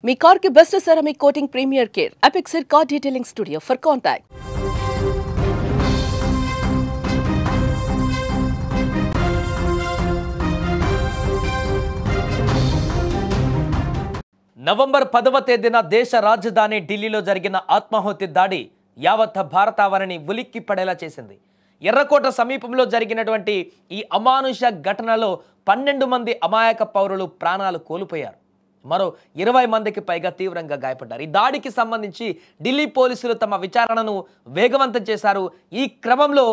మీ car కి best ceramic coating premier care Apexer car detailing studio for contact. November 10వ తేదీన దేశ రాజధాని ఢిల్లీలో జరిగిన ఆత్మాహుతి దాడి యావత్ భారతావనిని ఉలిక్కి పడేలా చేసింది. ఎర్రకోట సమీపంలో జరిగినటువంటి ఈ అమానుష ఘటనలో 12 మంది అమాయక పౌరులు ప్రాణాలు కోల్పోయారు. మరో 20 మందికి పైగా తీవ్రంగా గాయపడ్డారు. ఈ దాడికి సంబంధించి ఢిల్లీ పోలీసులు తమ విచారణను వేగవంతం చేశారు. ఈ క్రమంలో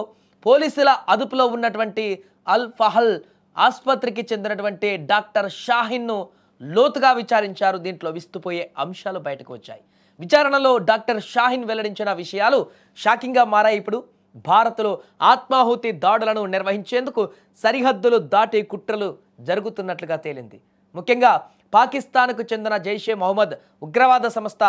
పోలీసుల అదుపులో ఉన్నటువంటి అల్ ఫహల్ ఆసుపత్రికి చెందినటువంటి డాక్టర్ షాహిన్ను లోతుగా విచారించారు. దీంట్లో విస్తుపోయే అంశాలు బయటకు వచ్చాయి. విచారణలో డాక్టర్ షాహిన్ వెల్లడించిన విషయాలు షాకింగ్గా మారాయి. ఇప్పుడు భారత్లో ఆత్మాహుతి దాడులను నిర్వహించేందుకు సరిహద్దులు దాటి కుట్రలు జరుగుతున్నట్లుగా తేలింది. ముఖ్యంగా పాకిస్తాన్కు చెందిన జైషే మొహమ్మద్ ఉగ్రవాద సంస్థ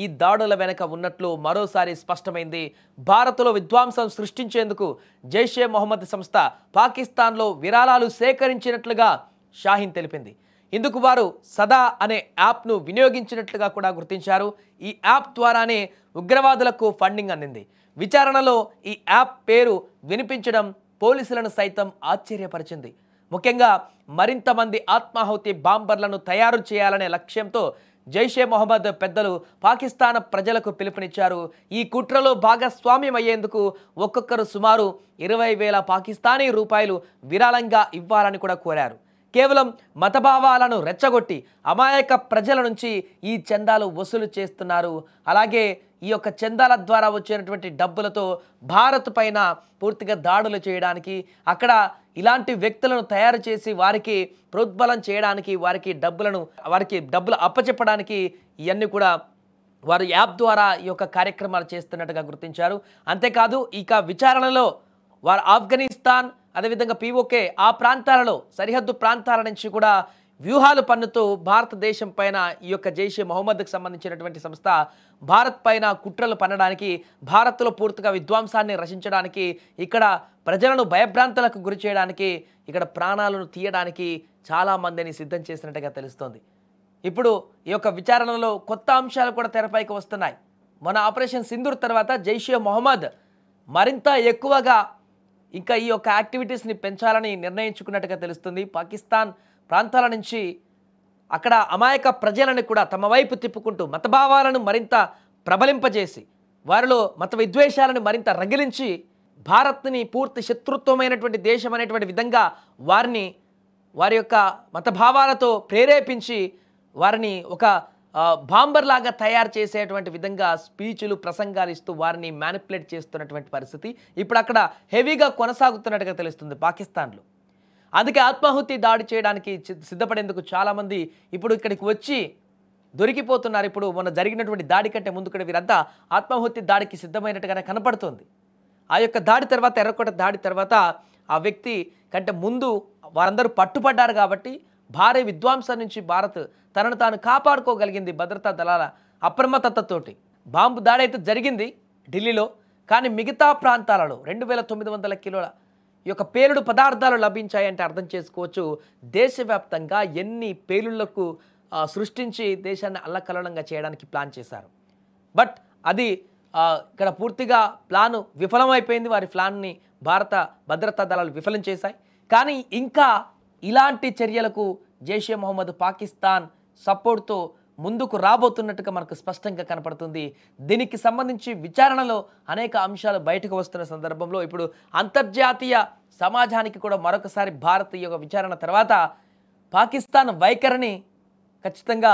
ఈ దాడుల వెనుక ఉన్నట్లు మరోసారి స్పష్టమైంది. భారత్లో విధ్వంసం సృష్టించేందుకు జైషే మొహమ్మద్ సంస్థ పాకిస్తాన్లో విరాళాలు సేకరించినట్లుగా షాహిన్ తెలిపింది. ఇందుకు వారు సదా అనే యాప్ను వినియోగించినట్లుగా కూడా గుర్తించారు. ఈ యాప్ ద్వారానే ఉగ్రవాదులకు ఫండింగ్ అందింది. విచారణలో ఈ యాప్ పేరు వినిపించడం పోలీసులను సైతం ఆశ్చర్యపరిచింది. ముఖ్యంగా మరింత మంది ఆత్మాహుతి బాంబర్లను తయారు చేయాలనే లక్ష్యంతో జైషే మొహమ్మద్ పెద్దలు పాకిస్తాన్ ప్రజలకు పిలుపునిచ్చారు. ఈ కుట్రలో భాగస్వామ్యం అయ్యేందుకు ఒక్కొక్కరు సుమారు 20,000 పాకిస్తానీ రూపాయలు విరాళంగా ఇవ్వాలని కూడా కోరారు. కేవలం మతభావాలను రెచ్చగొట్టి అమాయక ప్రజల నుంచి ఈ చందాలు వసూలు చేస్తున్నారు. అలాగే ఈ యొక్క చందాల ద్వారా వచ్చినటువంటి డబ్బులతో భారత్ పైన పూర్తిగా దాడులు చేయడానికి, అక్కడ ఇలాంటి వ్యక్తులను తయారు చేసి వారికి ప్రోద్బలం చేయడానికి, వారికి డబ్బులు అప్పచెప్పడానికి ఇవన్నీ కూడా వారు యాప్ ద్వారా ఈ యొక్క కార్యక్రమాలు చేస్తున్నట్టుగా గుర్తించారు. అంతేకాదు ఇక విచారణలో వారు ఆఫ్ఘనిస్తాన్ అదేవిధంగా పీఓకే ఆ ప్రాంతాలలో సరిహద్దు ప్రాంతాల నుంచి కూడా వ్యూహాలు పన్నుతూ భారతదేశం పైన ఈ యొక్క జైషే మొహమ్మద్కి సంబంధించినటువంటి సంస్థ భారత్ పైన కుట్రలు పన్నడానికి, భారత్లో పూర్తిగా విధ్వంసాన్ని రచించడానికి, ఇక్కడ ప్రజలను భయభ్రాంతులకు గురి చేయడానికి, ఇక్కడ ప్రాణాలను తీయడానికి చాలామందిని సిద్ధం చేసినట్టుగా తెలుస్తోంది. ఇప్పుడు ఈ యొక్క విచారణలో కొత్త అంశాలు కూడా తెరపైకి వస్తున్నాయి. మన ఆపరేషన్ సింధూర్ తర్వాత జైషే మొహమ్మద్ మరింత ఎక్కువగా ఇంకా ఈ యొక్క యాక్టివిటీస్ని పెంచాలని నిర్ణయించుకున్నట్టుగా తెలుస్తుంది. పాకిస్తాన్ ప్రాంతాల నుంచి అక్కడ అమాయక ప్రజలను కూడా తమ వైపు తిప్పుకుంటూ మతభావాలను మరింత ప్రబలింపజేసి వారిలో మత విద్వేషాలను మరింత రగిలించి భారత్ని పూర్తి శత్రుత్వమైనటువంటి దేశం అనేటువంటి విధంగా వారి యొక్క మతభావాలతో ప్రేరేపించి వారిని ఒక బాంబర్ లాగా తయారు చేసేటువంటి విధంగా స్పీచ్లు ప్రసంగాలు ఇస్తూ వారిని మ్యానిపులేట్ చేస్తున్నటువంటి పరిస్థితి ఇప్పుడు అక్కడ హెవీగా కొనసాగుతున్నట్టుగా తెలుస్తుంది పాకిస్తాన్లో. అందుకే ఆత్మాహుతి దాడి చేయడానికి సిద్ధపడేందుకు చాలామంది ఇప్పుడు ఇక్కడికి వచ్చి దొరికిపోతున్నారు. ఇప్పుడు మొన్న జరిగినటువంటి దాడి కంటే ముందు కూడా వీరంతా ఆత్మాహుతి దాడికి సిద్ధమైనట్టుగానే కనపడుతుంది. ఆ యొక్క దాడి తర్వాత, ఎర్రకోట దాడి తర్వాత ఆ వ్యక్తి కంటే ముందు వారందరూ పట్టుపడ్డారు కాబట్టి భారీ విధ్వంసం నుంచి భారత్ తనను తాను కాపాడుకోగలిగింది భద్రతా దళాల అప్రమత్తతతోటి. బాంబు దాడి అయితే జరిగింది ఢిల్లీలో, కానీ మిగతా ప్రాంతాలలో 2,900 కిలోల ఈ యొక్క పేలుడు పదార్థాలు లభించాయంటే అర్థం చేసుకోవచ్చు దేశవ్యాప్తంగా ఎన్ని పేలుళ్లకు సృష్టించి దేశాన్ని అల్లకల్లోలంగా చేయడానికి ప్లాన్ చేశారు. బట్ అది ఇక్కడ పూర్తిగా ప్లాను విఫలమైపోయింది. వారి ప్లాన్ని భారత భద్రతా దళాలు విఫలం చేశాయి. కానీ ఇంకా ఇలాంటి చర్యలకు జైషే మొహమ్మద్ పాకిస్తాన్ సపోర్ట్తో ముందుకు రాబోతున్నట్టుగా మనకు స్పష్టంగా కనపడుతుంది. దీనికి సంబంధించి విచారణలో అనేక అంశాలు బయటకు వస్తున్న సందర్భంలో ఇప్పుడు అంతర్జాతీయ సమాజానికి కూడా మరొకసారి భారత్ యొక్క విచారణ తర్వాత పాకిస్తాన్ వైఖరిని ఖచ్చితంగా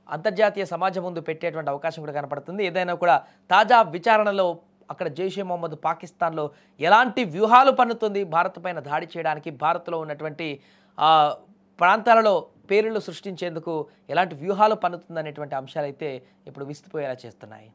అంతర్జాతీయ సమాజం ముందు పెట్టేటువంటి అవకాశం కూడా కనపడుతుంది. ఏదైనా కూడా తాజా విచారణలో అక్కడ జైషే మొహమ్మద్ పాకిస్తాన్లో ఎలాంటి వ్యూహాలు పన్నుతుంది భారత్ పైన దాడి చేయడానికి, భారత్లో ఉన్నటువంటి ప్రాంతాలలో పేలుళ్లు సృష్టించేందుకు ఎలాంటి వ్యూహాలు పన్నుతుంది అనేటువంటి అంశాలైతే ఇప్పుడు విస్తుపోయేలా చేస్తున్నాయి.